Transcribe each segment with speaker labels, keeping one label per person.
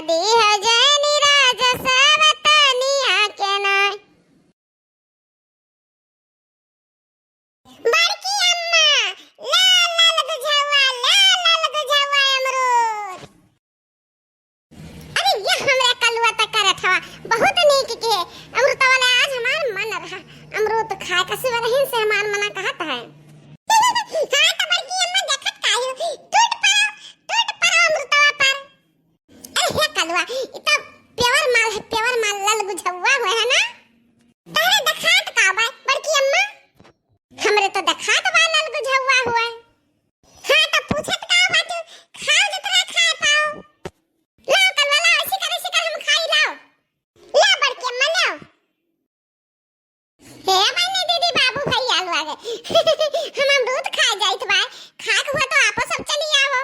Speaker 1: दी है जैनी राजा सवतनिया के नाय। बड़की अम्मा लाल लाल गुझावा अमरूद। अरे ये हमरा कलुआ तक करत हवा बहुत नीक के अमरूद वाला आज हमार मन रहा अमरूद खाए कसी वरहिन से हमार मना कहत है। हां तो बड़की अम्मा देखत कायो टूट पड़ो अमरूदवा पर। अरे हे कलुआ ई तो प्योर माल लाल गुझावा हुए है ना तारे दखात का बा बड़की अम्मा हमरे तो दखात बा लाल गुझावा हुआ। हां तो पूछत का बात खाओ जितना खाए पाओ लाओ कलवाला ऐसे कर हम खाई लाओ ला बड़की अम्मा लाओ। हे बहनी दीदी बाबू भाई आलू आ गए हम अमरूद खा जाइत बा खाक हुआ तो आपो सब चली आओ।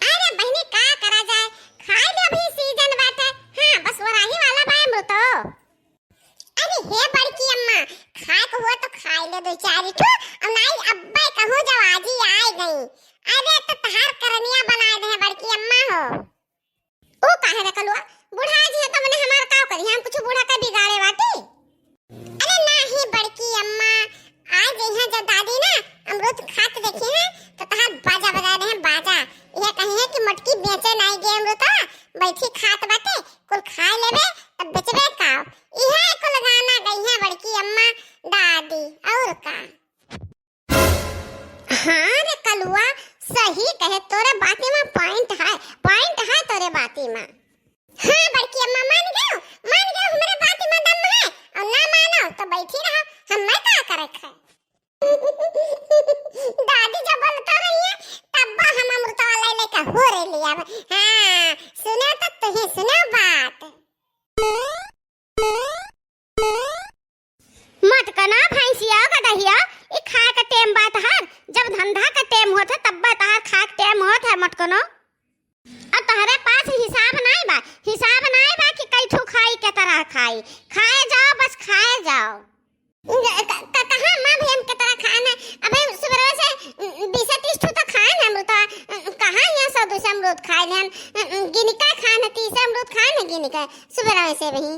Speaker 1: अरे बहनी का करा जाए खाई ले अभी सीजन बाटे। हां बस वराही वाला बा अमरूद तो। अरे हे बड़की अम्मा खाक हुआ तो खाई ले दो चारी ठो अब नहीं अब्बे कहूं जब आज ही आए गई। अरे तो तहार करनिया बनाए दे बड़की अम्मा हो ओ काहे रे कलुआ बूढ़ा जी है तो मने हमार का करी हम कुछ बूढ़ा का बिगाड़े बाटे। अरे नहीं बड़की अम्मा आज यहां जब दादी ना अमरूद खात देखी है तो तहार बाजा बजा दे बाजा ये कही है कि मटकी बेचे नहीं गे अमरूद बैठी खात बाटे कुल खाए लेबे तब बेचबे का इहे कुल गाना गई है बड़की अम्मा दादी और का। हां रे कलुआ सही कहे तोरे बाती में पॉइंट है तोरे बाती में। हां बड़की अम्मा मान गयो हमरे बाती में दम है और ना मानो तो बैठी रहो हम मैं का करे है। दादी जब बोलता रही है तब हम अमृत वाला लेके हो रे लिया। हां सुनो तो तुही सुनो बात मत कना भैंसिया गदहिया ई खाए का टेम बात हर जब धंधा का टेम होत है तब तार खाए का टेम होत है मत कनो। अब तहरे पास हिसाब नहीं बा कि कैठू खाई के तरह खाए जाओ बस खाए जाओ। कहां मां भी हम के तरह खाना अबे सुबह से 20-30 ठो तो खाए ना अमरूद कहां यहां 100-200 अमरूद खाए लेन गिनिका खाना 30 अमरूद खाए गिनिका सुबह से वही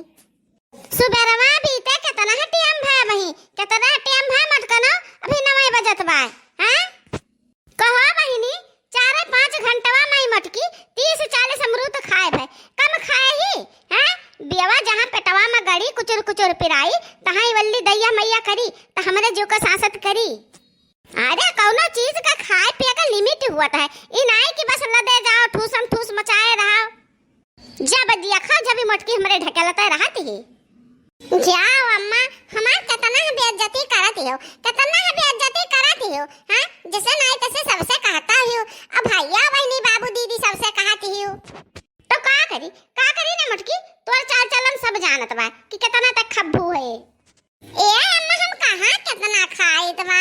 Speaker 1: सुबहवा बीते कितना टेम है वही कितना टेम है मत कनो अभी 9 बजत बा। हैं कहो बहिनी 4-5 घंटवा में मटकी 30-40 अमरूद खाए भाई कम खाए ही हैं बेवा जहां पेटवा में गड़ी कुचुर पिराई तहां वल्ली दैया मैया करी त हमरे जो का सांसत करी। अरे कौनो चीज का खाए पिए का लिमिट हुआ है ई नहीं कि बस लदे जाओ ठूस मचाए रहो जब दिया खा जब मटकी हमरे ढकेलता रहती है। जाओ अम्मा हमार कितना बेइज्जती करती हो हां जैसे नहीं तैसे सबसे कहता ही हो अब भैया बहनी बाबू दीदी सबसे कहती हो तो का करी ना मटकी तोर चाल चलन सब जानत बा कि कितना तक खब्बू है। ए अम्मा हम कहां कितना खाइत बा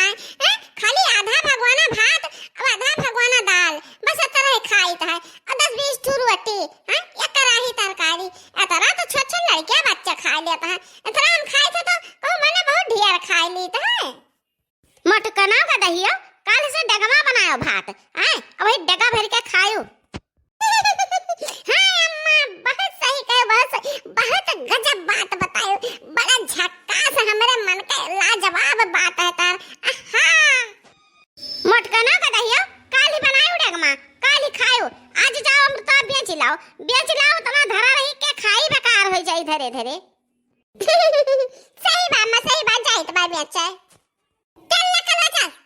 Speaker 1: खाली आधा भगवाना भात और आधा भगवाना दाल बस इतना खाइत है और 10-20 ठो रोटी हां एक कराही तरकारी इतना तो छोटे लड़कियां बच्चा खा लेता है इतना हम खाए थे तो कहूं मैंने बहुत ढेर खा ली है। मत कना का दहियो काल से डगमा बनायो भात हैं अब वही डगा भर के खायो। हां अम्मा बहुत सही कहे बहुत गजब बात बतायो बड़ा झक्कास हमरे मन का लाजवाब बात है तार। मत कना का दहियो काल ही बनायो डगमा काल ही खायो आज जाओ अमृत बेच लाओ तना धरा रही के खाई बेकार हो जाई धरे सही बात जाइत बा बेचा चल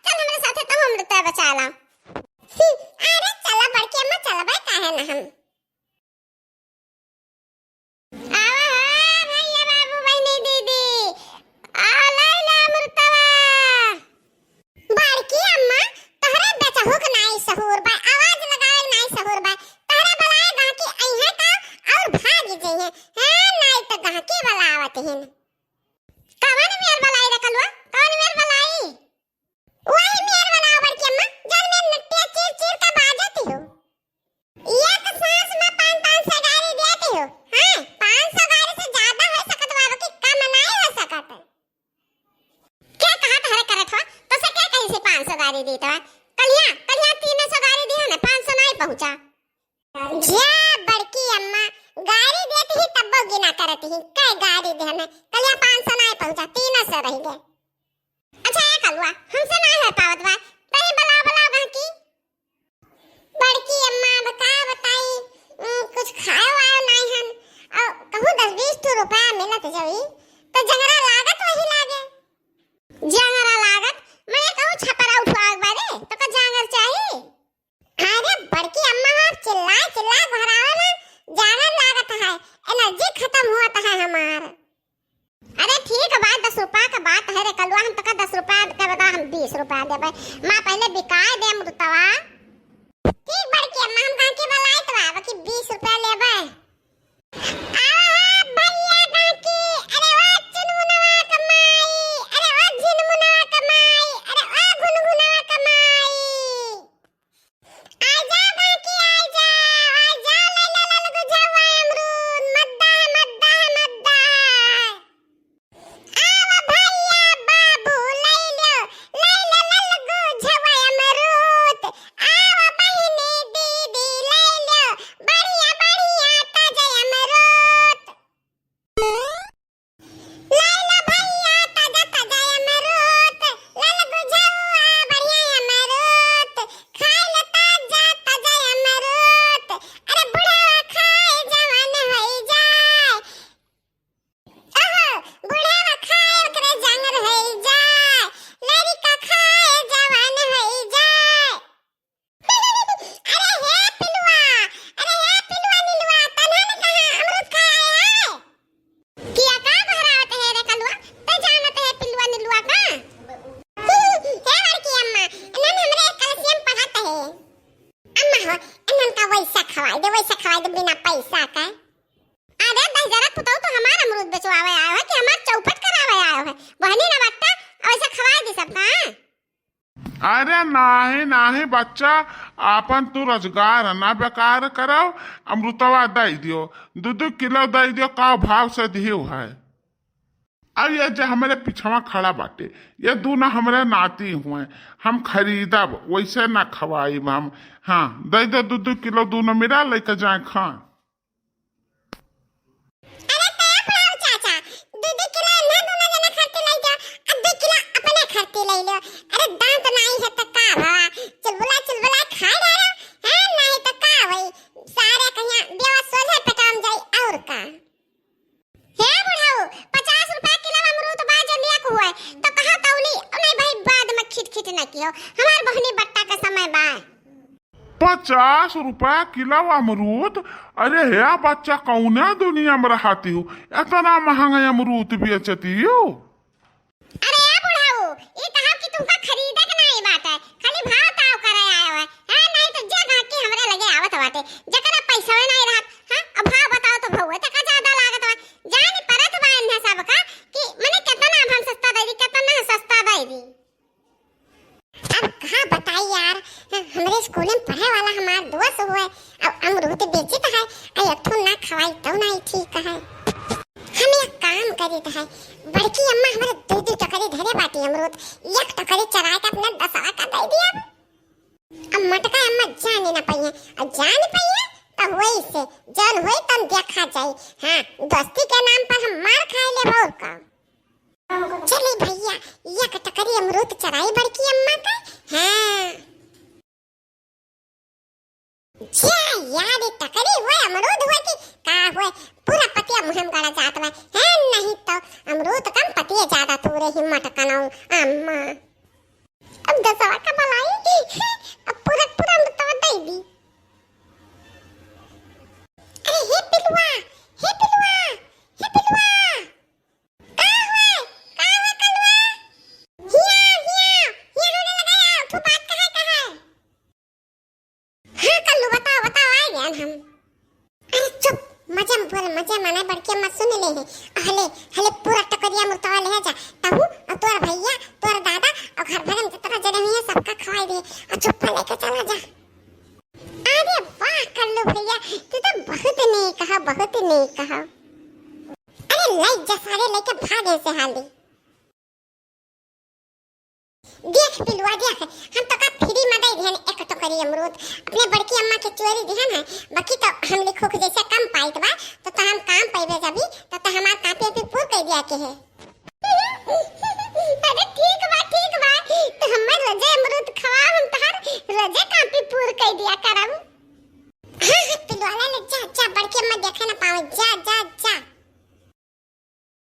Speaker 1: हमरे साथे तो अमृत बचा ला। अरे चला बड़की अम्मा चला भाई काहे ना हम आवा भैया बाबू बहनी दीदी आओ लाइला अमृतवा। बड़की अम्मा तहरे बेचहु के नहीं सहूर बा आवाज लगाए नहीं सहूर बा तहरे बलाए गाकी अइहे का और भाग जइहे हां नहीं तो गाकी बलावत हिन कवन मेर बलाई रे कलुआ कवन मेर बलाई वही मेर बनाओ बड़की अम्मा जल में नट्टिया चीर का बाजती हो एक सांस में 500 गाड़ी देती हो। हां 500 गाड़ी से ज्यादा हो सकत बाबू की कम नहीं हो सकत क्या कहा तहरे करत हो तो से क्या कहीं से 500 गाड़ी दी तो कलिया 300 गाड़ी दी है ना 500 नहीं पहुंचा। जा बड़की अम्मा गाड़ी देती ही तब गिना करती ही कई गाड़ी दे हमें कलिया 500 ना पहुंचा 300 रह गए। अच्छा ये कलुआ हमसे ना है पावत बा तई बला बाकी बड़की अम्मा बता बताई कुछ खाए वायो नहीं हन और कहूं 10-20 रुपया मिलत जवी तो जंगरा लागत वही लागे जंगरा लागत मैं कहूं छपरा उठवा बारे तो का जंगर चाहिए। अरे बड़की अम्मा आप चिल्ला भरावे ना जंगर लागत है एनर्जी खत्म होता है हमार। अरे ठीक है बात 10 रुपया का बात है रे कलुआ हम तो का 10 रुपया के बता हम 20 रुपया देबे मां पहले बिकाए दे अमृतवा ठीक बड़की अम्मा हम कहां के बलाई तो आवे कि 20 रुपया लेबे। बिना पैसा का अरे बहजरा पुतो तो हमारा अमरूद बेचवावे आयो है कि हमार चौपट करावे आयो है बहनी ना बट्टा ऐसा खवा दे सबका।
Speaker 2: अरे नाही बच्चा आपन तू रोजगार ना बेकार करो अमृतवा दे दियो 2-2 किलो दे दियो का भाव से दियो है। अब ये जो हमारे पिछवा खड़ा बाटे ये दोनों हमारे नाती हुए हम खरीदब वैसे ना खवाई हम। हाँ दे दो 2-2 किलो दोनों मेरा लेकर जाए खा।
Speaker 1: हमार बहनी बट्टा का समय बा
Speaker 2: 50 रुपया किलो अमरूद। अरे है बच्चा कौन दुनिया में रहती हो इतना महंगा अमरूद बेचती हो।
Speaker 1: अरे या बुढ़ाऊ ये कहा कि तुमका खरीदे के नहीं बात है खाली भाव ताव करे आयो है हां नहीं तो जगह के हमरे लगे आवत बाटे जकरा पैसा नहीं रहत हां अब भाव बताओ तो भौवे तक ज्यादा लागत बा जानी परत बा इन्हे सब का कि मने कितना हम सस्ता दे दी कितना सस्ता दे दी। अब कहाँ बताई यार हमारे स्कूल में पढ़े वाला हमारा दोस्त हुए अब अमरूद बेची तो है अयथु ना खवाई तो नहीं ठीक है। हम एक काम करी तो है बड़की अम्मा हमारे 2-2 टकरी धरे बाटी अमरूद एक टकरी चरा के अपने 10 का दे दिया। अब मटका अम्मा जाने ना पाइए और जान पाइए तो वही से जन होई तन देखा जाए। हाँ दोस्ती के नाम पर हम मार खाए ले और का चले भैया एक टकरी अमरूद चराई बड़की अम्मा का। हाँ जा यार टकरी हुए अमरूद हुए कि का हुए पूरा पतिया मुहम गड़ा जात में है नहीं तो अमरूद कम पतिया ज्यादा तूरे हिम्मत कनाऊ अम्मा। अब 10 का मलाई अब पूरा अमरूद दे दी। अरे हे पिलुआ मजे मने बड़के मत सुन ले हले हले पूरा टकरिया मुर्तवा ले जा तहु और तोर भैया तोर दादा और घर भर में जितना जने हुए सबका खवाई दे और चुप लेके चला जा। अरे वाह कल्लू भैया तू तो बहुत नहीं कहा। अरे ले जा सारे लेके भागे से हाली देख पिलुआ देख हम तो का फ्री में दे देन एक टकरी अमरूद अपने बड़की अम्मा के चोरी देन है बाकी तो हम लिखो के जैसे कम पाइत बा तो हम काम पैबे कभी तो हमार कापी पूर कर दिया के है